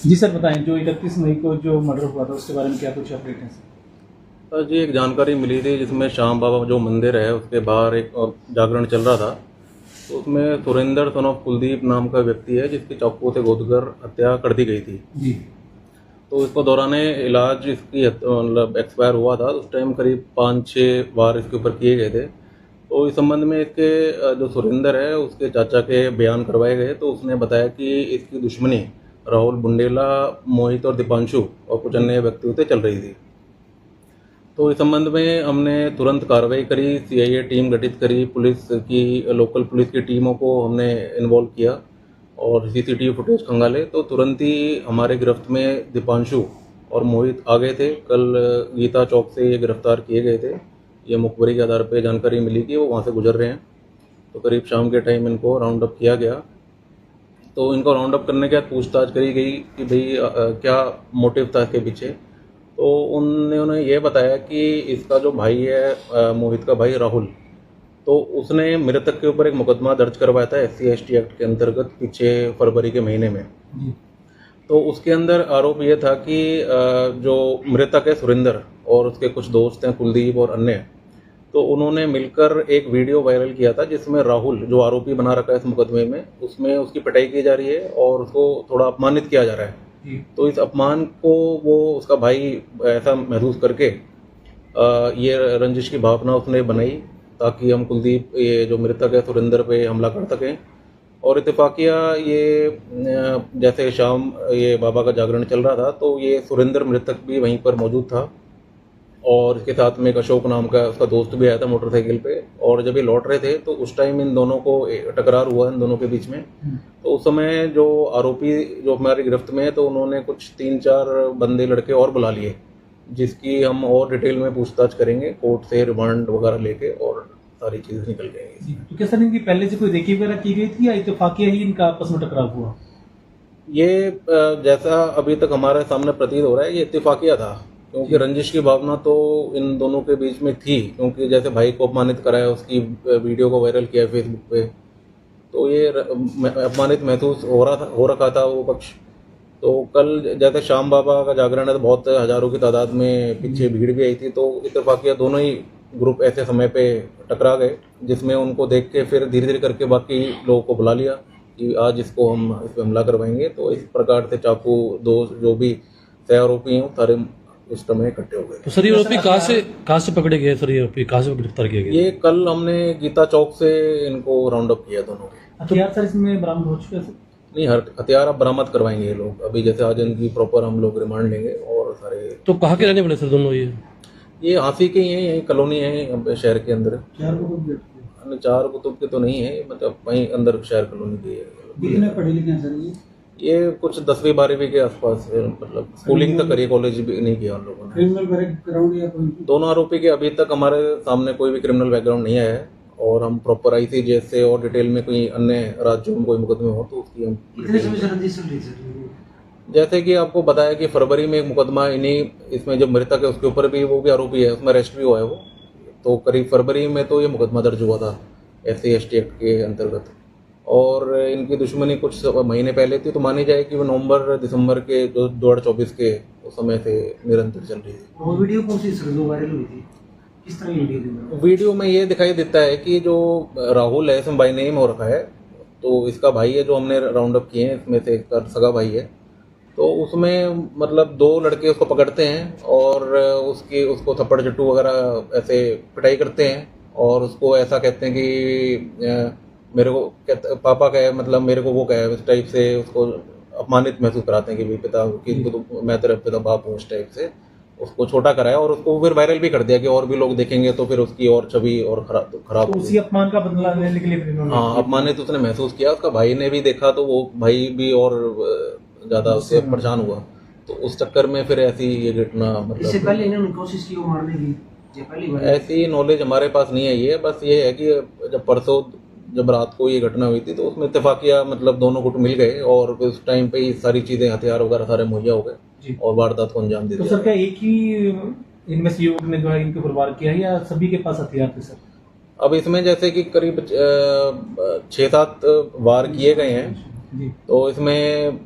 जी sir बताएं, जो 31 मई को जो मर्डर हुआ था उसके बारे में क्या कुछ अपडेट है सर? सर जी, एक जानकारी मिली थी जिसमें श्याम बाबा जो मंदिर है उसके बाहर एक जागरण चल रहा था। तो उसमें सुरेंद्र सन ऑफ कुलदीप नाम का व्यक्ति है जिसकी चाकू से गोदकर हत्या कर दी गई थी। जी। तो इसको दौरान इलाज इसकी मतलब एक्सपायर हुआ था। उस टाइम करीब 5-6 बार इसके ऊपर किए गए थे। तो इस संबंध में इसके जो सुरेंद्र है उसके चाचा के बयान करवाए गए। तो उसने बताया कि इसकी दुश्मनी राहुल बुंडेला, मोहित और दीपांशु और कुछ अन्य व्यक्तियों से चल रही थी। तो इस संबंध में हमने तुरंत कार्रवाई करी, सीआईए टीम गठित करी, पुलिस की लोकल पुलिस की टीमों को हमने इन्वॉल्व किया और सीसीटीवी फुटेज खंगाले। तो तुरंत ही हमारे गिरफ्त में दीपांशु और मोहित आ गए थे। कल गीता चौक से ये गिरफ्तार किए गए थे। ये मुखबरी के आधार पर जानकारी मिली कि वो वहाँ से गुजर रहे हैं। तो करीब शाम के टाइम इनको राउंड अप किया गया। तो इनको राउंड अप करने के बाद पूछताछ करी गई कि भाई क्या मोटिव था इसके पीछे। तो उन्होंने ये बताया कि इसका जो भाई है मोहित का भाई राहुल, तो उसने मृतक के ऊपर एक मुकदमा दर्ज करवाया था SC/ST एक्ट के अंतर्गत पीछे फरवरी के महीने में। जी। तो उसके अंदर आरोप ये था कि जो मृतक है सुरेंद्र और उसके कुछ दोस्त हैं कुलदीप और अन्य, तो उन्होंने मिलकर एक वीडियो वायरल किया था जिसमें राहुल जो आरोपी बना रखा है इस मुकदमे में, उसमें उसकी पिटाई की जा रही है और उसको थोड़ा अपमानित किया जा रहा है। तो इस अपमान को वो उसका भाई ऐसा महसूस करके ये रंजिश की भावना उसने बनाई ताकि हम कुलदीप ये जो मृतक है सुरेंद्र पे हमला कर सकें। और इत्तेफाकिया ये जैसे शाम ये बाबा का जागरण चल रहा था तो ये सुरेंद्र मृतक भी वहीं पर मौजूद था और इसके साथ में एक अशोक नाम का उसका दोस्त भी आया था मोटरसाइकिल पे। और जब ये लौट रहे थे तो उस टाइम इन दोनों को टकरार हुआ इन दोनों के बीच में। तो उस समय जो आरोपी जो हमारी गिरफ्त में है तो उन्होंने कुछ 3-4 बंदे लड़के और बुला लिए जिसकी हम और डिटेल में पूछताछ करेंगे कोर्ट से रिमांड वगैरह लेके और सारी चीज़ें निकल जाएंगी। तो क्या सर इनकी पहले से कोई रेकी वगैरह की गई थी या इत्तेफाकिया ही इनका आपस में टकराव हुआ? ये जैसा अभी तक हमारे सामने प्रतीत हो रहा है ये इत्तेफाकिया था क्योंकि रंजिश की भावना तो इन दोनों के बीच में थी क्योंकि जैसे भाई को अपमानित कराया उसकी वीडियो को वायरल किया फेसबुक पे, तो ये अपमानित महसूस हो रखा था वो पक्ष। तो कल जैसे श्याम बाबा का जागरण है तो बहुत हजारों की तादाद में पीछे भीड़ भी आई थी। तो इत्तेफाकिया दोनों ही ग्रुप ऐसे समय पे टकरा गए जिसमें उनको देख के फिर धीरे धीरे करके बाकी लोगों को बुला लिया कि आज इसको हम इस पर हमला करवाएंगे। तो इस प्रकार से चाकू दो जो भी सह आरोपी हैं सारे उस समय इकट्ठे हो गए। तो सर ये आरोपी कहाँ से पकड़े गए? सर ये आरोपी कहाँ से गिरफ्तार किए गए? ये कल हमने गीता चौक से इनको राउंड अप किया दोनों के। हथियार सर इसमें बरामद हो चुके हैं? नहीं, हथियार अब बरामद करवाएंगे ये लोग। अभी जैसे आज इनकी प्रॉपर हम लोग रिमांड लेंगे और सारे। तो कहाँ के रहने वाले सर दोनों? ये हांसी के ही हैं, यही कॉलोनी है शहर के अंदर। 4 कुतुब के तो नहीं है, मतलब वहीं अंदर शहर कॉलोनी के कितने पढ़े लिखे हैं सर ये कुछ 10वीं-12वीं के आसपास है, मतलब स्कूलिंग तक करी, कॉलेज भी नहीं किया उन लोगों ने। क्रिमिनल बैकग्राउंड या कोई? दोनों आरोपी के अभी तक हमारे सामने कोई भी क्रिमिनल बैकग्राउंड नहीं आया है और हम प्रॉपर ICJ से और डिटेल में कोई अन्य राज्यों में कोई मुकदमे हो तो उसकी हम जैसे कि आपको बताया कि फरवरी में एक मुकदमा इन्हीं इसमें जब मृतक है उसके ऊपर भी वो भी आरोपी है, उसमें अरेस्ट भी हुआ है वो। तो करीब फरवरी में तो ये मुकदमा दर्ज हुआ था SC/ST एक्ट के अंतर्गत और इनकी दुश्मनी कुछ महीने पहले थी। तो मानी जाए कि वो नवंबर-दिसंबर के 2024 के उस समय से निरंतर चल रही थी। वो वीडियो कौन सी सर जो वायरल हुई थी, किस तरह की वीडियो? वीडियो में ये दिखाई देता है कि जो राहुल है इसमें बाई नेम हो रखा है, तो इसका भाई है जो हमने राउंड अप किए हैं इसमें से इसका सगा भाई है। तो उसमें मतलब 2 लड़के उसको पकड़ते हैं और उसको थप्पड़ चट्टू वगैरह ऐसे पिटाई करते हैं और उसको ऐसा कहते हैं कि मेरे को पापा कहे, मतलब मेरे को वो कहे, इस टाइप से उसको अपमानित महसूस कराते हैं कि भाई पिता की तो मैं तेरा पिता बाप हूँ, इस टाइप से उसको छोटा कराया और उसको फिर वायरल भी कर दिया कि और भी लोग देखेंगे तो फिर उसकी और छवि और खराब तो उसी अपमान का बदला लेने के लिए हाँ, अपमानित उसने महसूस किया। उसका भाई ने भी देखा तो वो भाई भी और ज़्यादा उससे परेशान हुआ। तो उस चक्कर में फिर ऐसी ये घटना, मतलब इससे पहले इन्होंने कोशिश की वो मारने की, ये पहली बार? ऐसी नॉलेज हमारे पास नहीं है। ये बस ये है कि जब परसों जब रात को ये घटना हुई थी तो उसमें इत्तेफाकिया मतलब दोनों गुट मिल गए और उस टाइम पे ही सारी चीज़ें हथियार वगैरह सारे मुहैया हो गए और वारदात को अंजाम दे दिया। तो सर क्या एक ही इनमें से युवक ने जो है इनके ऊपर वार किया है या सभी के पास हथियार थे सर? अब इसमें जैसे कि करीब 6-7 वार किए गए हैं। तो इसमें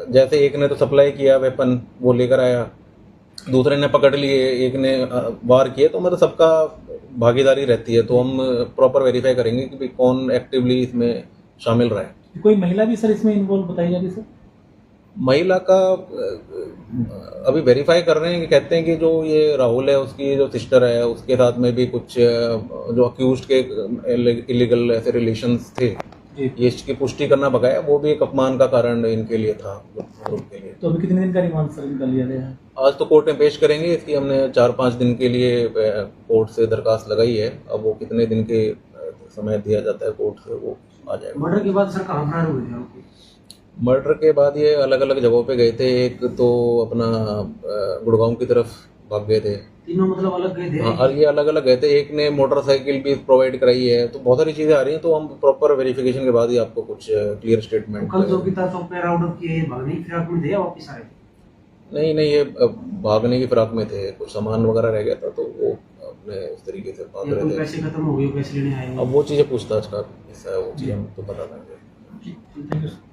जैसे एक ने तो सप्लाई किया वेपन, वो लेकर आया, दूसरे ने पकड़ लिए, एक ने वार किए, तो मतलब सबका भागीदारी रहती है। तो हम प्रॉपर वेरीफाई करेंगे कि भाई कौन एक्टिवली इसमें शामिल रहा है। कोई महिला भी सर इसमें इन्वॉल्व बताई जा रही है सर? महिला का अभी वेरीफाई कर रहे हैं कि कहते हैं कि जो ये राहुल है उसकी जो सिस्टर है उसके साथ में भी कुछ जो अक्यूज्ड के इलीगल ऐसे रिलेशंस थे, जी। ये इसकी पुष्टि करना बकाया, वो भी एक अपमान का कारण इनके लिए था, ग्रुप के लिए। तो अभी कितने दिन का रिमांड सर इनका लिया गया है? आज तो कोर्ट में पेश करेंगे इसकी, हमने 4-5 दिन के लिए कोर्ट से दरखास्त लगाई है। अब वो कितने दिन के समय दिया जाता है कोर्ट से, वो आ जाएगा। मर्डर के बाद सर कहाँ फरार हुए थे आप? मर्डर के बाद ये अलग अलग जगहों पे गए थे। एक तो अपना गुड़गांव की तरफ भाग गए थे। तीनों मतलब अलग गए थे? हाँ, और ये अलग अलग गए थे। एक ने मोटरसाइकिल भी प्रोवाइड कराई है। तो बहुत सारी चीज़ें आ रही हैं, तो हम प्रॉपर वेरिफिकेशन के बाद ही आपको कुछ क्लियर स्टेटमेंट। कल चौकीदार चौक पे राउंड अप किए, ये भागने की फिराक में थे या वापस आए? नहीं, ये भागने की फिराक में थे, कुछ सामान वगैरह रह गया था तो वो अपने उस तरीके से भाग या रहे कोई थे। पैसे खत्म हो गए, पैसे लेने आए? अब वो चीज़ें पूछताछ का हिस्सा है, वो चीज़ हम तो बता देंगे। Thank you sir.